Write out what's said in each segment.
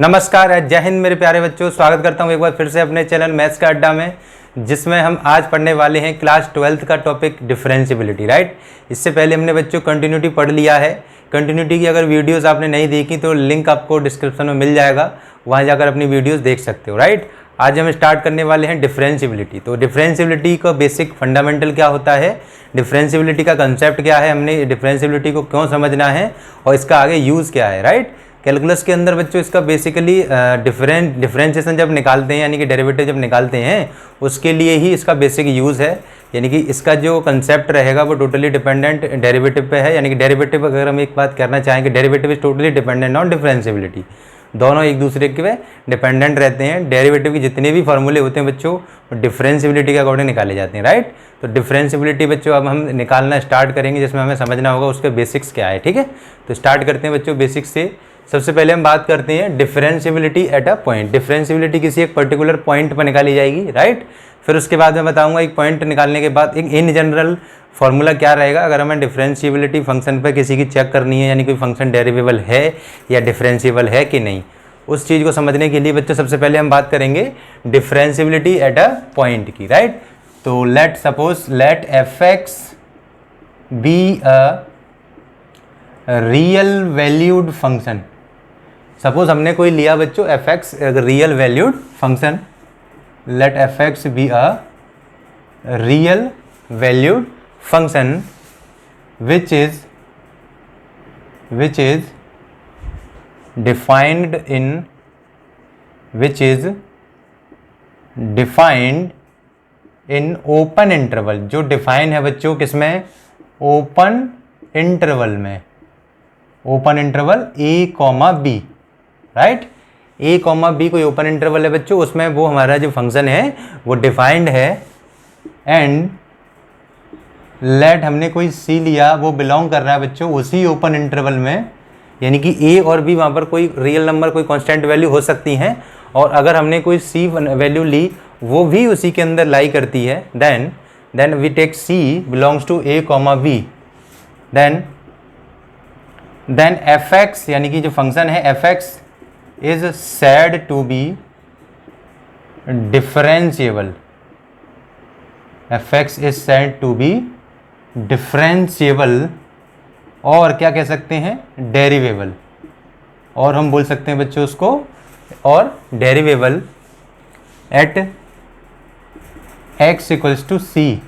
नमस्कार, जय हिंद मेरे प्यारे बच्चों। स्वागत करता हूँ एक बार फिर से अपने चैनल मैथ्स का अड्डा में, जिसमें हम आज पढ़ने वाले हैं क्लास 12th का टॉपिक डिफरेंशिएबिलिटी। राइट, इससे पहले हमने बच्चों कंटिन्यूटी पढ़ लिया है। कंटिन्यूटी की अगर वीडियोस आपने नहीं देखी तो लिंक आपको डिस्क्रिप्शन में मिल जाएगा, वहाँ जाकर अपनी वीडियोस देख सकते हो। राइट, आज हम स्टार्ट करने वाले हैं डिफरेंशिएबिलिटी। तो डिफरेंशिएबिलिटी का बेसिक फंडामेंटल क्या होता है, डिफरेंशिएबिलिटी का कंसेप्ट क्या है, हमने डिफरेंशिएबिलिटी को क्यों समझना है और इसका आगे यूज़ क्या है। राइट, कैलकुलस के अंदर बच्चों इसका बेसिकली डिफरेंशिएशन जब निकालते हैं यानी कि डेरिवेटिव जब निकालते हैं उसके लिए ही इसका बेसिक यूज़ है। यानी कि इसका जो कंसेप्ट रहेगा वो टोटली डिपेंडेंट डेरिवेटिव पे है। यानी कि डेरिवेटिव, अगर हम एक बात करना चाहें कि derivative is totally dependent on differentiability, दोनों एक दूसरे के डिपेंडेंट रहते हैं। डेरिवेटिव के जितने भी फॉर्मूले होते हैं बच्चों वो डिफरेंशिएबिलिटी के अकॉर्डिंग निकाले जाते हैं। राइट, तो डिफरेंशिएबिलिटी बच्चों अब हम निकालना स्टार्ट करेंगे, जिसमें हमें समझना होगा उसके बेसिक्स क्या है। ठीक है, तो स्टार्ट करते हैं बच्चों बेसिक्स से। सबसे पहले हम बात करते हैं differentiability at a point. Differentiability किसी एक पर्टिकुलर पॉइंट पर निकाली जाएगी। राइट, फिर उसके बाद मैं बताऊंगा एक पॉइंट निकालने के बाद एक इन जनरल फॉर्मूला क्या रहेगा अगर हमें डिफरेंशिएबिलिटी फंक्शन पर किसी की चेक करनी है, यानी कोई फंक्शन डेरिवेबल है या डिफरेंशिएबल है कि नहीं। उस चीज़ को समझने के लिए बच्चों सबसे पहले हम बात करेंगे डिफरेंशिएबिलिटी एट अ पॉइंट की। राइट, तो let f x be a real valued function. Suppose हमने कोई लिया बच्चों f x real valued function, let f x be a real valued function which is defined in open interval. जो define है बच्चों किसमें, ओपन इंटरवल में, open interval a comma b. Right, a comma b कोई open interval है बच्चों, उसमें वो हमारा जो फंक्शन है वो डिफाइंड है। एंड लेट हमने कोई सी लिया, वो बिलोंग कर रहा है बच्चों उसी ओपन इंटरवल में, यानी कि ए और बी वहाँ पर कोई रियल नंबर कोई कांस्टेंट वैल्यू हो सकती हैं, और अगर हमने कोई सी वैल्यू ली वो भी उसी के अंदर लाई करती है, then we take c belongs to a comma b. Then f x यानी कि जो फंक्शन है f x is said to be differentiable. F x is said to be differentiable, और क्या कह सकते हैं, डेरिवेबल। और हम बोल सकते हैं बच्चों उसको और derivable at x equals to C.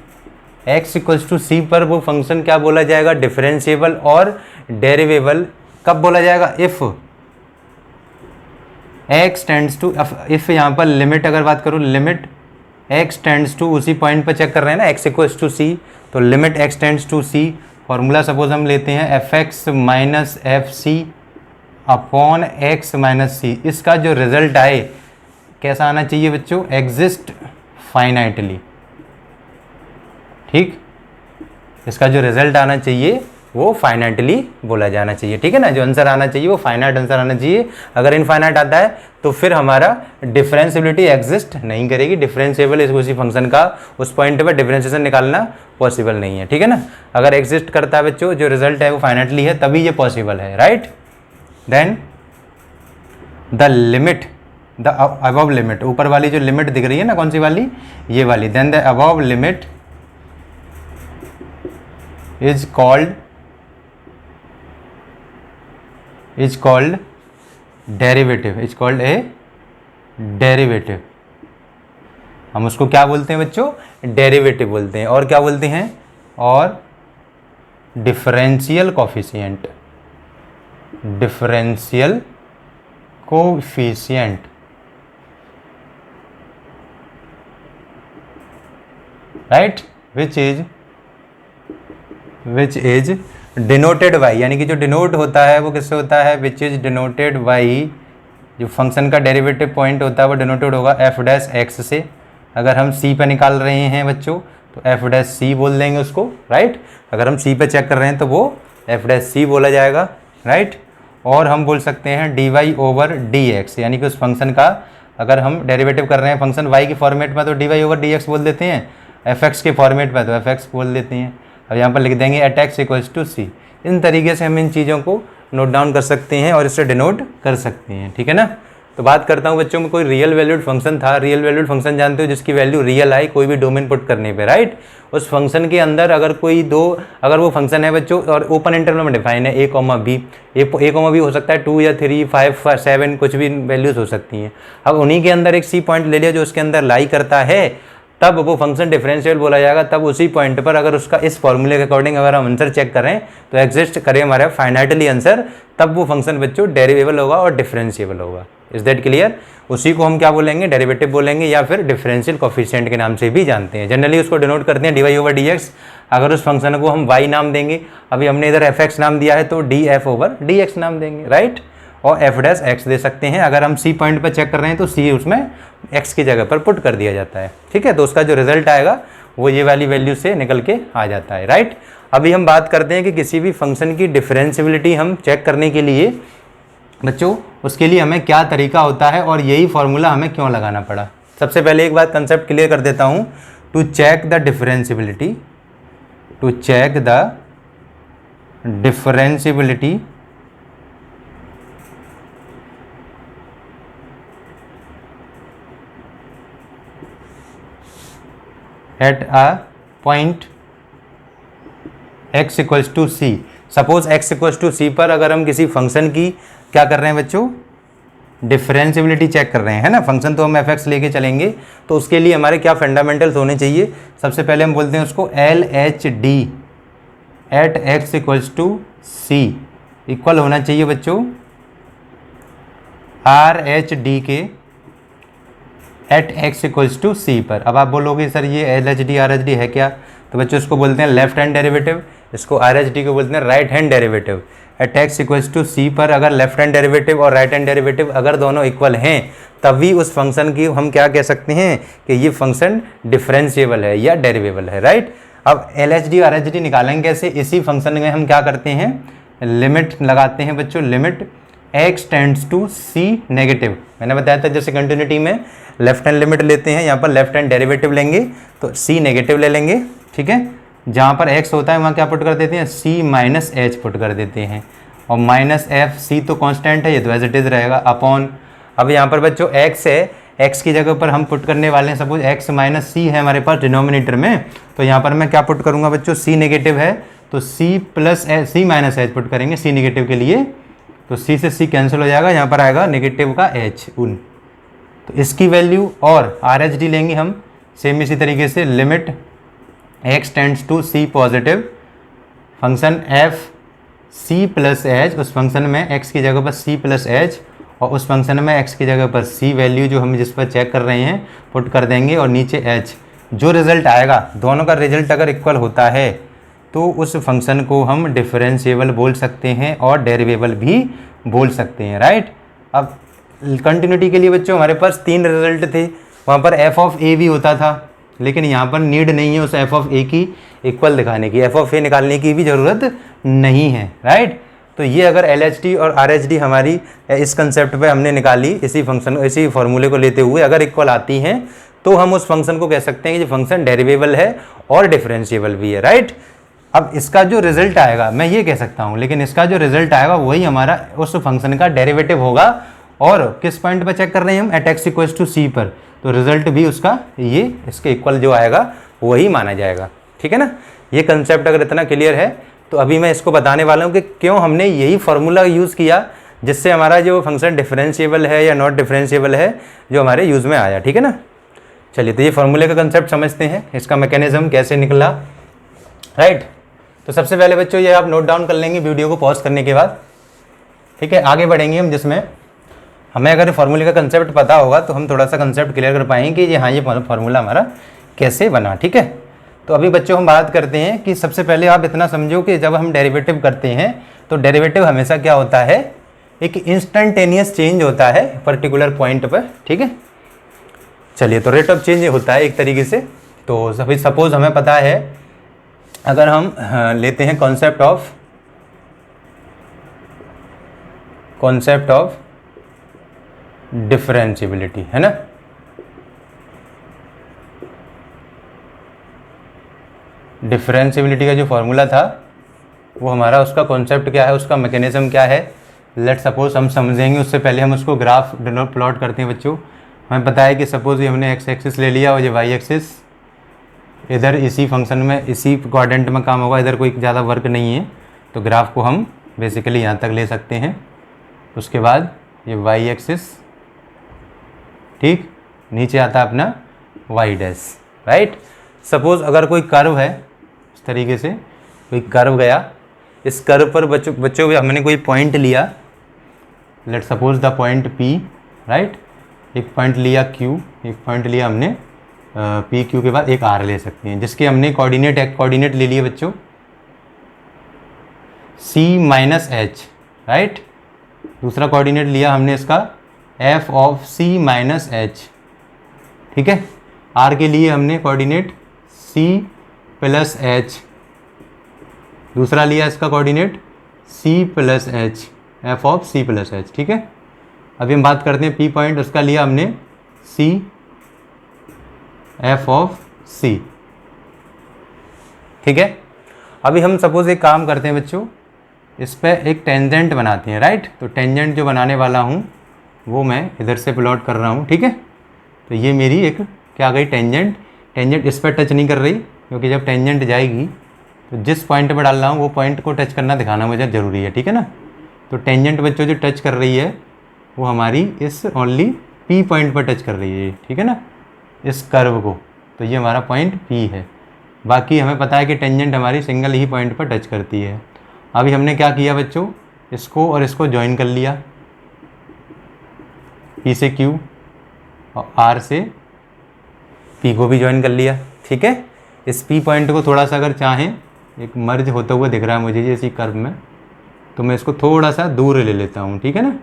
x equals to सी पर वो फंक्शन क्या बोला जाएगा, डिफरेंशिएबल और डेरिवेबल कब बोला जाएगा, if x tends to, if यहाँ पर लिमिट अगर बात करूँ, लिमिट x टेंड्स टू, उसी पॉइंट पर चेक कर रहे हैं ना x इक्वल्स टू सी, तो limit x tends to C. Formula suppose हम लेते हैं F X minus F C upon X minus C. इसका जो रिजल्ट आए कैसा आना चाहिए बच्चों, एग्जिस्ट फाइनाइटली। ठीक, इसका जो रिजल्ट आना चाहिए वो फाइनाइटली बोला जाना चाहिए। ठीक है ना, जो आंसर आना चाहिए वो फाइनाइट आंसर आना चाहिए। अगर इनफाइनाइट आता है तो फिर हमारा डिफरेंशिएबिलिटी एग्जिस्ट नहीं करेगी। डिफरेंशिएबल इस उसी फंक्शन का उस पॉइंट पर डिफरेंशिएशन निकालना पॉसिबल नहीं है। ठीक है ना, अगर एग्जिस्ट करता है बच्चों, जो रिजल्ट है वो फाइनाइटली है, तभी ये पॉसिबल है। Right, then the limit, the above limit, ऊपर वाली जो लिमिट दिख रही है ना, कौन सी वाली, ये वाली, then the above limit is called derivative, is called a derivative. हम उसको क्या बोलते हैं बच्चों, डेरिवेटिव बोलते हैं। और क्या बोलते हैं, और differential coefficient, differential coefficient. Right, which is denoted by, यानी कि जो डिनोट होता है वो किससे होता है, विच इज डिनोटेड बाई, जो फंक्शन का डेरिवेटिव पॉइंट होता है वो डिनोटेड होगा एफ डैश एक्स से। अगर हम सी पे निकाल रहे हैं बच्चों तो एफ डैश सी बोल देंगे उसको। राइट, अगर हम सी पे चेक कर रहे हैं तो वो एफ डैश सी बोला जाएगा। राइट, और हम बोल सकते हैं d y over d x, यानी कि उस फंक्शन का अगर हम डेरिवेटिव कर रहे हैं फंक्शन वाई के फॉर्मेट में तो d y over d x बोल देते हैं, एफ एक्स के फॉर्मेट में तो एफ एक्स बोल देते हैं। अब यहाँ पर लिख देंगे एट एक्स इक्वल्स टू सी। इन तरीके से हम इन चीज़ों को नोट डाउन कर सकते हैं और इससे डिनोट कर सकते हैं, ठीक है ना। तो बात करता हूँ बच्चों में, कोई रियल वैल्यूड फंक्शन था। रियल वैल्यूड फंक्शन जानते हो, जिसकी वैल्यू रियल आई कोई भी डोमेन पुट करने पे, राइट। उस फंक्शन के अंदर अगर अगर वो फंक्शन है बच्चों और ओपन इंटरवल में डिफाइन है a, b, a, b हो सकता है 2 या 3, 5, 7 कुछ भी वैल्यूज हो सकती हैं। अब उन्हीं के अंदर एक सी पॉइंट ले लिया जो उसके अंदर लाई करता है, तब वो फंक्शन डिफरेंशियल बोला जाएगा। तब उसी पॉइंट पर अगर उसका इस फॉर्मूले के अकॉर्डिंग अगर हम आंसर चेक करें तो एग्जिस्ट करें हमारा फाइनाइटली आंसर, तब वो फंक्शन बच्चों डेरिवेबल होगा और डिफरेंशिएबल होगा। Is that clear? उसी को हम क्या बोलेंगे, डेरिवेटिव बोलेंगे, या फिर डिफरेंशियल कोफिशिएंट के नाम से भी जानते हैं। जनरली उसको डिनोट करते हैं dy ओवर dx। अगर उस फंक्शन को हम y नाम देंगे, अभी हमने इधर fx नाम दिया है तो df ओवर dx नाम देंगे, राइट। और f डैश x दे सकते हैं। अगर हम c पॉइंट पर चेक कर रहे हैं तो c उसमें x की जगह पर पुट कर दिया जाता है, ठीक है। तो उसका जो रिजल्ट आएगा वो ये वाली वैल्यू से निकल के आ जाता है, राइट। अभी हम बात करते हैं कि किसी भी फंक्शन की डिफरेंशिएबिलिटी हम चेक करने के लिए बच्चों उसके लिए हमें क्या तरीका होता है और यही फॉर्मूला हमें क्यों लगाना पड़ा। सबसे पहले एक बात कंसेप्ट क्लियर कर देता हूँ। To check the differentiability, to check the differentiability at a point x equals to C. Suppose x equals to सी पर अगर हम किसी फंक्शन की क्या कर रहे हैं बच्चों, डिफरेंशिएबिलिटी चेक कर रहे हैं, है ना। फंक्शन तो हम fx लेके चलेंगे, तो उसके लिए हमारे क्या फंडामेंटल्स होने चाहिए। सबसे पहले हम बोलते हैं उसको LHD at x equals to c equal होना चाहिए बच्चों RHD के एट x इक्वल्स टू सी पर। अब आप बोलोगे सर ये LHD RHD है क्या, तो बच्चों इसको बोलते हैं लेफ्ट हैंड डेरिवेटिव, इसको RHD को बोलते हैं right hand derivative. At x equals to सी पर अगर लेफ्ट हैंड डेरिवेटिव और राइट हैंड डेरिवेटिव अगर दोनों इक्वल हैं, तभी उस फंक्शन की हम क्या कह सकते हैं कि ये फंक्शन डिफरेंशिएबल है या डेरिवेबल है, राइट। अब LHD RHD निकालेंगे कैसे, इसी फंक्शन में हम क्या करते हैं, लिमिट लगाते हैं बच्चों, limit x tends to c negative. मैंने बताया था जैसे कंटिन्यूटी में लेफ्ट हैंड लिमिट लेते हैं, यहाँ पर लेफ्ट हैंड डेरिवेटिव लेंगे तो c नेगेटिव ले लेंगे, ठीक है। जहाँ पर x होता है वहाँ क्या पुट कर देते हैं, c माइनस एच पुट कर देते हैं, और माइनस एफ, c तो कांस्टेंट है ये तो एज इट इज रहेगा, अपॉन। अब यहाँ पर बच्चों x है, x की जगह पर हम पुट करने वाले हैं, सपोज x माइनस सी है हमारे पास डिनोमिनेटर में, तो यहाँ पर मैं क्या पुट करूँगा बच्चों, c नेगेटिव है तो c plus c minus H put करेंगे c नेगेटिव के लिए, तो c से c कैंसिल हो जाएगा, यहाँ पर आएगा नेगेटिव का h उन। तो इसकी वैल्यू और RHD लेंगे हम सेम इसी तरीके से, limit x tends to c positive, function f c plus h, उस फंक्शन में x की जगह पर c प्लस एच, और उस फंक्शन में x की जगह पर c वैल्यू जो हम जिस पर चेक कर रहे हैं पुट कर देंगे, और नीचे h। जो रिजल्ट आएगा, दोनों का रिजल्ट अगर इक्वल होता है तो उस फंक्शन को हम डिफरेंशिएबल बोल सकते हैं और डेरिवेबल भी बोल सकते हैं, राइट। अब कंटिन्यूटी के लिए बच्चों हमारे पास 3 रिजल्ट थे, वहाँ पर f ऑफ a भी होता था, लेकिन यहाँ पर नीड नहीं है उस f ऑफ a की इक्वल दिखाने की, f ऑफ a निकालने की भी ज़रूरत नहीं है, राइट। तो ये अगर LHD और RHD हमारी इस कंसेप्ट पे हमने निकाली, इसी फंक्शन इसी फॉर्मूले को लेते हुए अगर इक्वल आती हैं, तो हम उस फंक्शन को कह सकते हैं कि जो फंक्शन डेरिवेबल है और डिफरेंशिएबल भी है, राइट। अब इसका जो रिजल्ट आएगा मैं ये कह सकता हूँ, लेकिन इसका जो रिजल्ट आएगा वही हमारा उस फंक्शन का डेरिवेटिव होगा, और किस पॉइंट पर चेक कर रहे हैं हम, एट x इक्वल्स टू सी पर, तो रिजल्ट भी उसका ये इसके इक्वल जो आएगा वही माना जाएगा, ठीक है ना। ये कंसेप्ट अगर इतना क्लियर है तो अभी मैं इसको बताने वाला हूँ कि क्यों हमने यही फॉर्मूला यूज़ किया जिससे हमारा जो फंक्शन डिफरेंशिएबल है या नॉट डिफरेंशिएबल है जो हमारे यूज़ में आया, ठीक है ना। चलिए तो ये फॉर्मूले का कंसेप्ट समझते हैं, इसका मैकेनिज्म कैसे निकला, राइट। तो सबसे पहले बच्चों ये आप नोट डाउन कर लेंगे वीडियो को पॉज करने के बाद, ठीक है। आगे बढ़ेंगे हम, जिसमें हमें अगर फॉर्मूले का कंसेप्ट पता होगा तो हम थोड़ा सा कंसेप्ट क्लियर कर पाएंगे कि हाँ ये फॉर्मूला हमारा कैसे बना, ठीक है। तो अभी बच्चों हम बात करते हैं कि सबसे पहले आप इतना समझो कि जब हम डेरिवेटिव करते हैं तो डेरिवेटिव हमेशा क्या होता है, एक इंस्टेंटेनियस चेंज होता है पर्टिकुलर पॉइंट पर, ठीक है। चलिए तो रेट ऑफ चेंज होता है एक तरीके से। तो सभी सपोज हमें पता है, अगर हम लेते हैं कॉन्सेप्ट ऑफ डिफरेंशिएबिलिटी, है ना। डिफरेंशिएबिलिटी का जो फॉर्मूला था वो हमारा, उसका कॉन्सेप्ट क्या है, उसका मैकेनिज्म क्या है, लेट सपोज हम समझेंगे उससे पहले हम उसको ग्राफ प्लॉट करते हैं बच्चों। हमें पता है कि सपोज ये हमने एक्स एक्सिस ले लिया और ये वाई एक्सिस, इधर इसी फंक्शन में इसी क्वाड्रेंट में काम होगा, इधर कोई ज़्यादा वर्क नहीं है, तो ग्राफ को हम बेसिकली यहाँ तक ले सकते हैं। उसके बाद ये वाई एक्सिस, ठीक, नीचे आता है अपना वाई डैश, राइट। सपोज अगर कोई कर्व है, इस तरीके से कोई कर्व गया, इस कर्व पर बच्चों हमने कोई पॉइंट लिया, let suppose the point P, right. एक पॉइंट लिया Q, एक पॉइंट लिया हमने P Q के बाद एक R ले सकते हैं, जिसके हमने कोऑर्डिनेट ले लिए बच्चों C माइनस H, राइट। दूसरा कोऑर्डिनेट लिया हमने इसका F of C minus H, ठीक है। R के लिए हमने कोऑर्डिनेट C प्लस H, दूसरा लिया इसका coordinate C plus H, F of C plus H, ठीक है। अभी हम बात करते हैं P पॉइंट, उसका लिया हमने C F ऑफ C, ठीक है। अभी हम सपोज एक काम करते हैं बच्चों, इस पर एक टेंजेंट बनाते हैं, राइट। तो टेंजेंट जो बनाने वाला हूँ वो मैं इधर से प्लॉट कर रहा हूँ, ठीक है। तो ये मेरी एक क्या गई टेंजेंट इस पर टच नहीं कर रही, क्योंकि जब टेंजेंट जाएगी तो जिस पॉइंट पर डाल रहा हूँ वो पॉइंट को टच करना दिखाना मुझे ज़रूरी है, ठीक है ना। तो टेंजेंट बच्चों जो टच कर रही है वो हमारी इस ओनली P पॉइंट पर टच कर रही है, ठीक है ना, इस कर्व को। तो ये हमारा पॉइंट P है। बाकी हमें पता है कि टेंजेंट हमारी सिंगल ही पॉइंट पर टच करती है। अभी हमने क्या किया बच्चों, इसको और इसको ज्वाइन कर लिया, P से Q और R से P को भी ज्वाइन कर लिया, ठीक है। इस P पॉइंट को थोड़ा सा अगर चाहें एक मर्ज होता हुआ दिख रहा है मुझे इसी कर्व में, तो मैं इसको थोड़ा सा दूर ले लेता हूँ, ठीक है ना।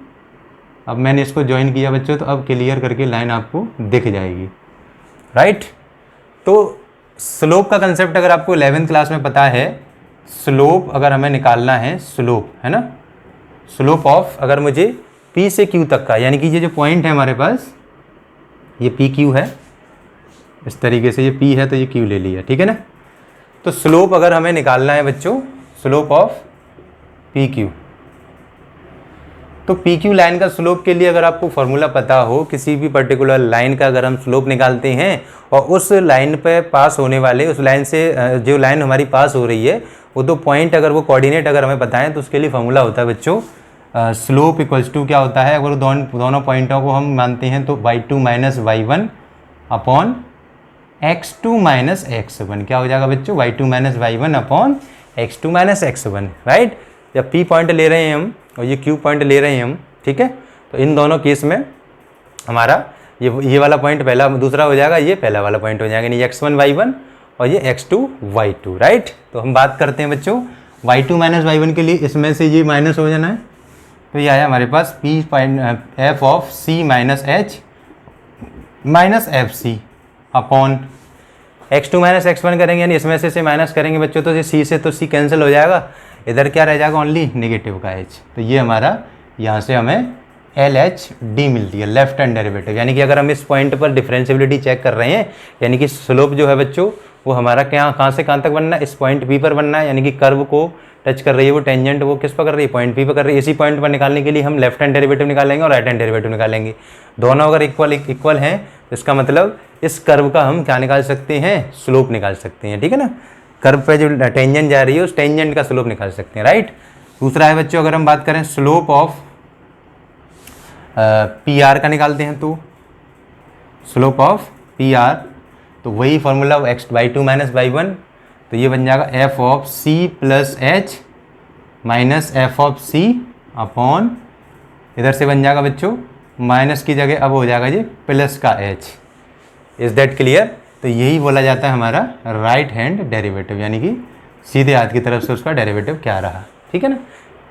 अब मैंने इसको ज्वाइन किया बच्चों, तो अब क्लियर करके लाइन आपको दिख जाएगी, राइट। तो स्लोप का कंसेप्ट अगर आपको 11th क्लास में पता है, स्लोप अगर हमें निकालना है, स्लोप है ना, स्लोप ऑफ अगर मुझे P से Q तक का, यानी कि ये जो पॉइंट है हमारे पास ये PQ है, इस तरीके से ये P है तो ये Q ले लिया, ठीक है ना। तो स्लोप अगर हमें निकालना है बच्चों, स्लोप ऑफ PQ, तो PQ लाइन का स्लोप के लिए अगर आपको फॉर्मूला पता हो, किसी भी पर्टिकुलर लाइन का अगर हम स्लोप निकालते हैं और उस लाइन पे पास होने वाले, उस लाइन से जो लाइन हमारी पास हो रही है वो दो पॉइंट अगर वो कोऑर्डिनेट अगर हमें बताएं, तो उसके लिए फॉर्मूला होता है बच्चों स्लोप इक्वल्स टू क्या होता है, अगर दोनों पॉइंटों को हम मानते हैं तो y2 minus y1 upon x2 minus x1, क्या हो जाएगा बच्चों, y2 minus y1 upon x2 minus x1, right. जब P पॉइंट ले रहे हैं हम और ये Q पॉइंट ले रहे हैं हम, ठीक है, तो इन दोनों केस में हमारा ये वाला पॉइंट पहला दूसरा हो जाएगा, ये पहला वाला पॉइंट हो जाएगा, यानी x1 y1 और ये x2 y2, राइट। तो हम बात करते हैं बच्चों y2 माइनस y1 के लिए, इसमें से ये माइनस हो जाना है, तो ये आया हमारे पास P point F of C minus H minus FC upon x2 minus x1 करेंगे, यानी इसमें से माइनस करेंगे बच्चों, तो ये C से तो C कैंसिल हो जाएगा, इधर क्या रह जाएगा, ओनली नेगेटिव का H। तो ये हमारा यहाँ से हमें LHD मिलती है, लेफ्ट हैंड डेरिवेटिव। यानी कि अगर हम इस पॉइंट पर डिफरेंशियबिलिटी चेक कर रहे हैं, यानी कि स्लोप जो है बच्चों वो हमारा कहाँ से कहाँ तक बनना है, इस पॉइंट P पर बनना है, यानी कि कर्व को टच कर रही है वो टेंजेंट, वो किस पर कर रही है, पॉइंट P पर कर रही है। इसी पॉइंट पर निकालने के लिए हम लेफ्ट हैंड डेरिवेटिव निकालेंगे और राइट हैंड डेरिवेटिव निकालेंगे। दोनों अगर इक्वल हैं तो इसका मतलब इस कर्व का हम क्या निकाल सकते हैं, स्लोप निकाल सकते हैं, ठीक है ना। कर्व पे जो टेंजेंट जा रही है उस टेंजेंट का स्लोप निकाल सकते हैं, राइट। दूसरा है बच्चों, अगर हम बात करें स्लोप ऑफ PR का निकालते हैं, तो स्लोप ऑफ PR तो वही फॉर्मूला y2 माइनस y1, तो ये बन जाएगा F of C plus H minus F of C upon, इधर से बन जाएगा बच्चों माइनस की जगह अब हो जाएगा ये प्लस का H। Is that clear. तो यही बोला जाता है हमारा राइट हैंड डेरिवेटिव, यानी कि सीधे हाथ की तरफ से उसका डेरिवेटिव क्या रहा, ठीक है ना।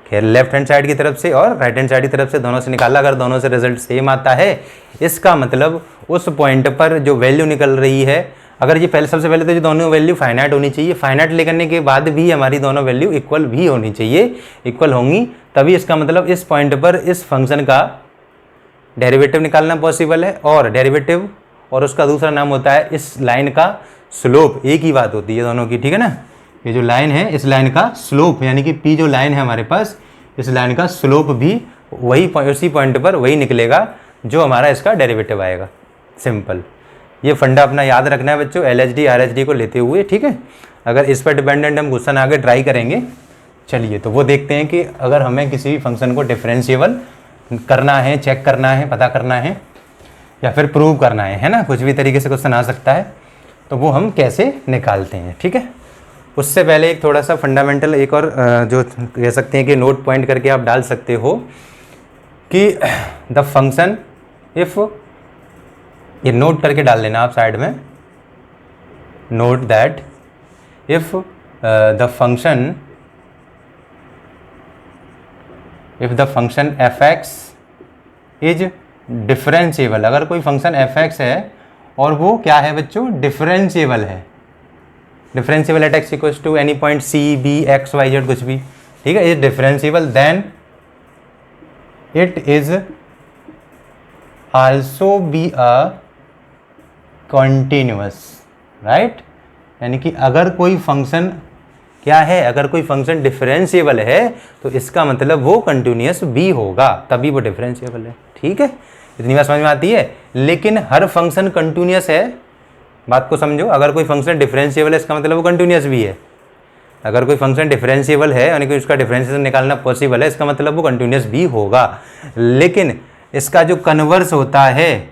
खैर लेफ्ट हैंड साइड की तरफ से और राइट हैंड साइड की तरफ से दोनों से निकाला, अगर दोनों से रिजल्ट सेम आता है, इसका मतलब उस पॉइंट पर जो वैल्यू निकल रही है, अगर ये पहले सबसे पहले तो ये दोनों वैल्यू फाइनाइट होनी चाहिए, फाइनाइट लेकर के बाद भी हमारी दोनों वैल्यू इक्वल भी होनी चाहिए, इक्वल होंगी तभी इसका मतलब इस पॉइंट पर इस फंक्शन का डेरिवेटिव निकालना पॉसिबल है, और डेरिवेटिव और उसका दूसरा नाम होता है इस लाइन का स्लोप, एक ही बात होती है दोनों की, ठीक है ना। ये जो लाइन है इस लाइन का स्लोप, यानी कि P जो लाइन है हमारे पास इस लाइन का स्लोप भी वही उसी पॉइंट पर वही निकलेगा जो हमारा इसका डेरिवेटिव आएगा। सिंपल, ये फंडा अपना याद रखना है बच्चों LHD RHD को लेते हुए, ठीक है। अगर इस पर डिपेंडेंट हम क्वेश्चन आगे ट्राई करेंगे, चलिए तो वो देखते हैं कि अगर हमें किसी भी फंक्शन को डिफरेंशिएबल करना है, चेक करना है, पता करना है या फिर प्रूव करना है ना, कुछ भी तरीके से क्वेश्चन आ सकता है, तो वो हम कैसे निकालते हैं, ठीक है। उससे पहले एक थोड़ा सा फंडामेंटल एक और जो कह सकते हैं कि नोट पॉइंट करके आप डाल सकते हो कि द फंक्शन इफ, ये नोट करके डाल लेना आप साइड में, note that if the function f(x) is differentiable, अगर कोई फंक्शन f(x) है और वो क्या है बच्चों, डिफरेंशिएबल है, differentiable at x equals to any point c b x y z कुछ भी, ठीक है, is differentiable, then it is also be a continuous, right. यानी कि अगर कोई फंक्शन क्या है, अगर कोई फंक्शन डिफरेंशिएबल है तो इसका मतलब वो कंटिन्यूअस भी होगा, तभी वो डिफरेंशिएबल है, ठीक है। इतनी बात समझ में आती है। लेकिन हर फंक्शन कंटिन्यूअस है, बात को समझो, अगर कोई फंक्शन डिफरेंशिएबल है इसका मतलब वो कंटिन्यूअस भी है। अगर कोई फंक्शन डिफरेंशिएबल है यानी कि उसका डिफरेंशिएशन निकालना पॉसिबल है, इसका मतलब वो कंटिन्यूअस भी होगा। लेकिन इसका जो कन्वर्स होता है,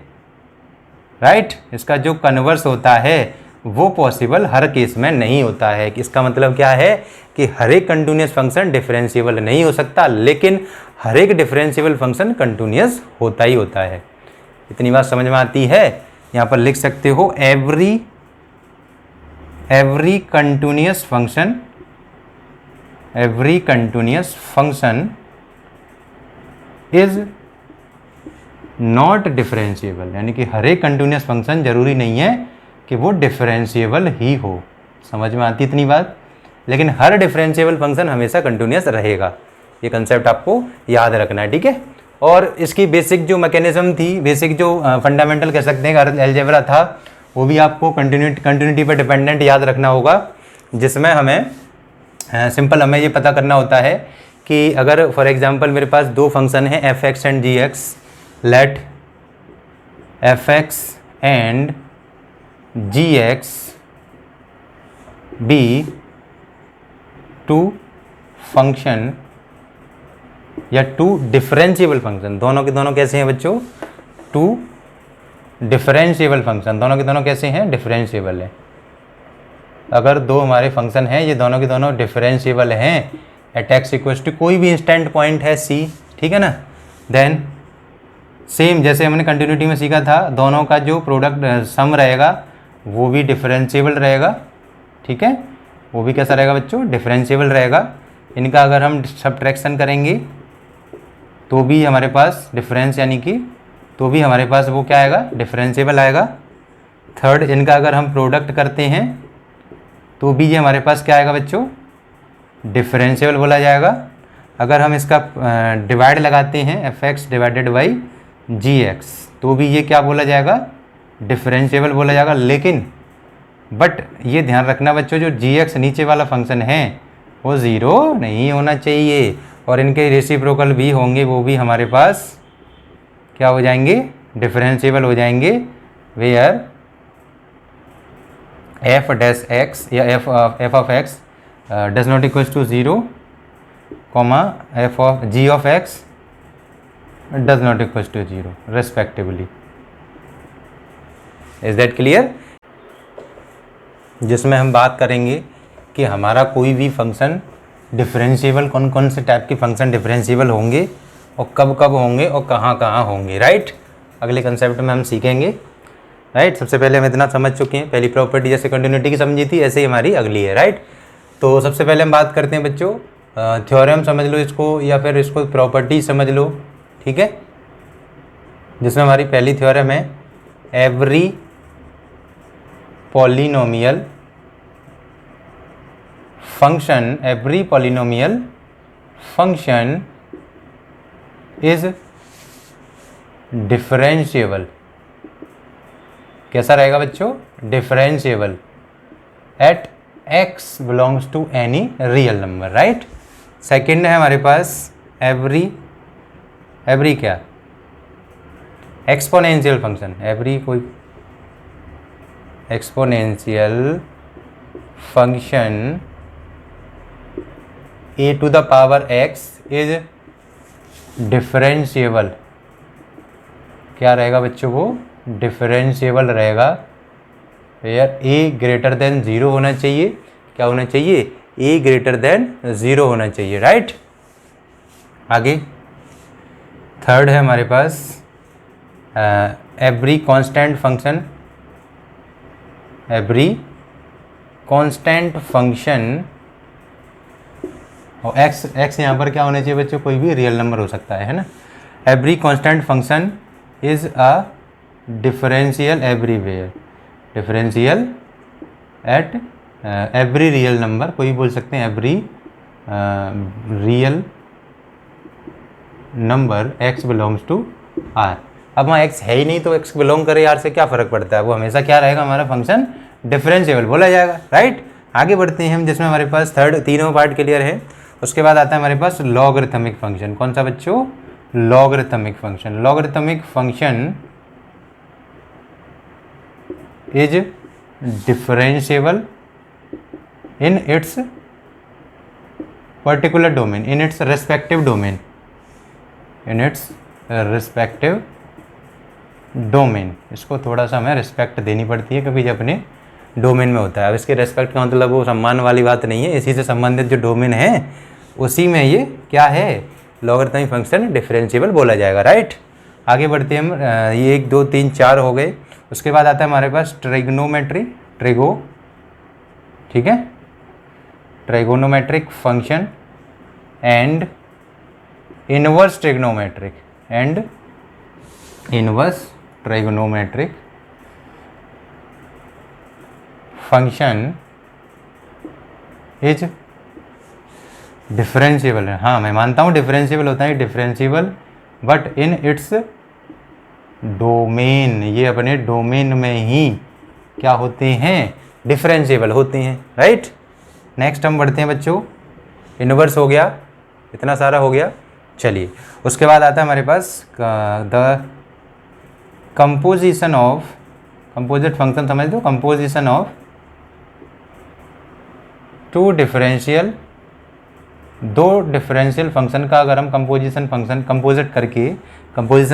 राइट, इसका जो कन्वर्स होता है वो पॉसिबल हर केस में नहीं होता है। इसका मतलब क्या है कि हर एक कंटिन्यूअस फंक्शन डिफरेंशिएबल नहीं हो सकता, लेकिन हर एक डिफरेंशिएबल फंक्शन कंटिन्यूअस होता ही होता है। इतनी बात समझ में आती है। यहाँ पर लिख सकते हो every continuous function is not differentiable, यानी कि हर एक कंटिन्यूअस फंक्शन जरूरी नहीं है कि वो डिफरेंशिएबल ही हो। समझ में आती इतनी बात। लेकिन हर डिफरेंशिएबल फंक्शन हमेशा कंटिन्यूअस रहेगा, ये कंसेप्ट आपको याद रखना है, ठीक है। और इसकी बेसिक जो मैकेनिज्म थी, बेसिक जो फंडामेंटल कह सकते हैं अलजेब्रा था, वो भी आपको कंटिन्यूटी पर डिपेंडेंट याद रखना होगा, जिसमें हमें सिंपल हमें ये पता करना होता है कि अगर फॉर एग्जांपल मेरे पास दो फंक्शन हैं f(x) and g(x), let f(x) and gx be two function या टू डिफरेंशिएबल फंक्शन। दोनों के दोनों कैसे हैं बच्चों, टू डिफरेंशिएबल फंक्शन। दोनों के दोनों कैसे हैं, डिफरेंशिएबल है। अगर दो हमारे फंक्शन हैं, ये दोनों के दोनों डिफरेंशिएबल हैं एट x इक्वल्स टू कोई भी इंस्टेंट पॉइंट है c, ठीक है ना, देन सेम जैसे हमने कंटिन्यूटी में सीखा था, दोनों का जो प्रोडक्ट सम रहेगा वो भी डिफरेंशिएबल रहेगा, ठीक है। वो भी कैसा रहेगा बच्चों, डिफरेंशिएबल रहेगा। इनका अगर हम सब्ट्रैक्शन करेंगे तो भी हमारे पास डिफरेंस, यानी कि तो भी हमारे पास वो क्या आएगा, डिफरेंशिएबल आएगा। थर्ड, इनका अगर हम प्रोडक्ट करते हैं तो भी ये हमारे पास क्या आएगा बच्चों, डिफरेंशिएबल बोला जाएगा। अगर हम इसका डिवाइड लगाते हैं f(x) डिवाइडेड बाई gx, तो भी ये क्या बोला जाएगा, डिफरेंशिएबल बोला जाएगा। लेकिन बट ये ध्यान रखना बच्चों, जो gx नीचे वाला फंक्शन है वो ज़ीरो नहीं होना चाहिए, और इनके रेसिप्रोकल भी होंगे, वो भी हमारे पास क्या हो जाएंगे, डिफरेंशिएबल हो जाएंगे। वेयर f(x) या f(x) does not equals to 0, g(x) does not equals to 0 respectively. Is that clear. जिसमें हम बात करेंगे कि हमारा कोई भी फंक्शन डिफरेंशिएबल, कौन कौन से टाइप के फंक्शन डिफरेंशिएबल होंगे और कब कब होंगे और कहाँ कहाँ होंगे, राइट। अगले कंसेप्ट में हम सीखेंगे, राइट। सबसे पहले हम इतना समझ चुके हैं, पहली प्रॉपर्टी जैसे कंटिन्यूटी की समझी थी, ऐसे ही हमारी अगली है, राइट। तो सबसे पहले हम बात करते हैं बच्चों, थ्योरम समझ लो इसको या फिर इसको प्रॉपर्टी समझ लो, ठीक है। जिसमें हमारी पहली थ्योरम है every polynomial function is differentiable. कैसा रहेगा बच्चों, differentiable at x belongs to any real number, right. Second है हमारे पास एवरी क्या, एक्सपोनेंशियल फंक्शन, एवरी कोई exponential function a to the power x is differentiable. क्या रहेगा बच्चों, वो डिफरेंशिएबल रहेगा वेयर ए ग्रेटर देन 0 होना चाहिए। क्या होना चाहिए, ए ग्रेटर देन 0 होना चाहिए, राइट। आगे थर्ड है हमारे पास every constant function, every constant function और एक्स यहाँ पर क्या होना चाहिए बच्चों, कोई भी रियल नंबर हो सकता है ना। Every constant function is a differential everywhere, differential at every real number, कोई बोल सकते हैं every real number x belongs to R. अब वहाँ एक्स है ही नहीं तो एक्स बिलोंग करे आर से क्या फ़र्क पड़ता है, वो हमेशा क्या रहेगा, हमारा फंक्शन डिफरेंशिएबल बोला जाएगा, राइट। आगे बढ़ते हैं हम, जिसमें हमारे पास तीनों पार्ट क्लियर है। उसके बाद आता है हमारे पास लॉगरिथमिक फंक्शन। कौन सा बच्चों, logarithmic function. Logarithmic function is differentiable in its particular domain, in its respective domain, in its respective domain. इसको थोड़ा सा हमें रिस्पेक्ट देनी पड़ती है क्योंकि ये अपने डोमेन में होता है। अब इसके रेस्पेक्ट का मतलब वो सम्मान वाली बात नहीं है, इसी से संबंधित जो डोमेन है उसी में ये क्या है, लॉगरिथमिक फंक्शन डिफरेंशिएबल बोला जाएगा, राइट। आगे बढ़ते हैं हम, ये 1 2 3 4 हो गए। उसके बाद आता है हमारे पास ट्रिग्नोमेट्री, ठीक है, trigonometric function and inverse trigonometric, and inverse trigonometric function is differentiable है। हाँ मैं मानता हूँ डिफरेंशिएबल होता है, differentiable but in its domain, ये अपने डोमेन में ही क्या होते हैं, डिफरेंशिएबल होते हैं, राइट। नेक्स्ट हम बढ़ते हैं बच्चों, इनवर्स हो गया, इतना सारा हो गया। चलिए उसके बाद आता है हमारे पास the composition of, composite function समझ दो, कंपोजिशन ऑफ दो डिफरेंशियल फंक्शन का अगर हम कंपोजिशन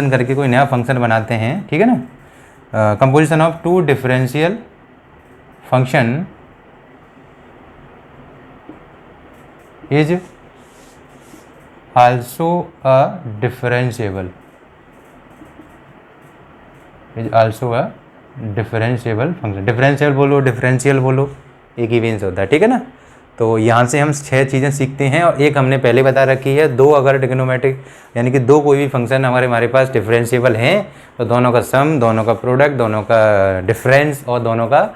करके कोई नया फंक्शन बनाते हैं, ठीक है ना। Composition of 2 differential function is also a differentiable, is also a differentiable function. Differential बोलो, डिफरेंशियल बोलो, एक ही मीन्स होता है, ठीक है ना। तो यहाँ से हम 6 चीज़ें सीखते हैं और एक हमने पहले बता रखी है, 2 अगर ट्रिग्नोमेट्रिक यानी कि 2 कोई भी फंक्शन हमारे पास डिफरेंशिएबल हैं तो दोनों का सम, दोनों का प्रोडक्ट, दोनों का डिफरेंस और दोनों का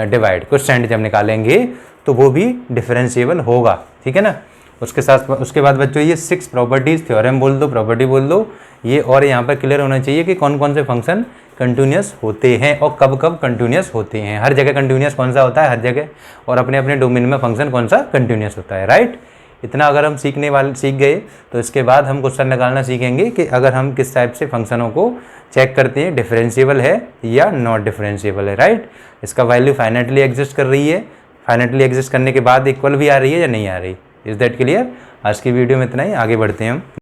डिवाइड, कुछ परसेंटेज हम निकालेंगे तो वो भी डिफरेंशिएबल होगा, ठीक है ना। उसके बाद बच्चों ये 6 प्रॉपर्टीज़, थ्योरम बोल दो, प्रॉपर्टी बोल दो, ये और यहाँ पर क्लियर होना चाहिए कि कौन कौन से फंक्शन कंटिन्यूस होते हैं और कब कब कंटिन्यूस होते हैं। हर जगह कंटिन्यूस कौन सा होता है, हर जगह, और अपने अपने डोमेन में फंक्शन कौन सा कंटिन्यूस होता है, राइट। इतना अगर हम सीख गए तो इसके बाद हम क्वेश्चन निकालना सीखेंगे कि अगर हम किस टाइप से फंक्शनों को चेक करते हैं, डिफरेंशिएबल है या नॉट डिफरेंशिएबल है, राइट। इसका वैल्यू फाइनाइटली एग्जिस्ट कर रही है, फाइनाइटली एग्जिस्ट करने के बाद इक्वल भी आ रही है या नहीं आ रही। Is that clear. आज की वीडियो में इतना ही, आगे बढ़ते हैं हम।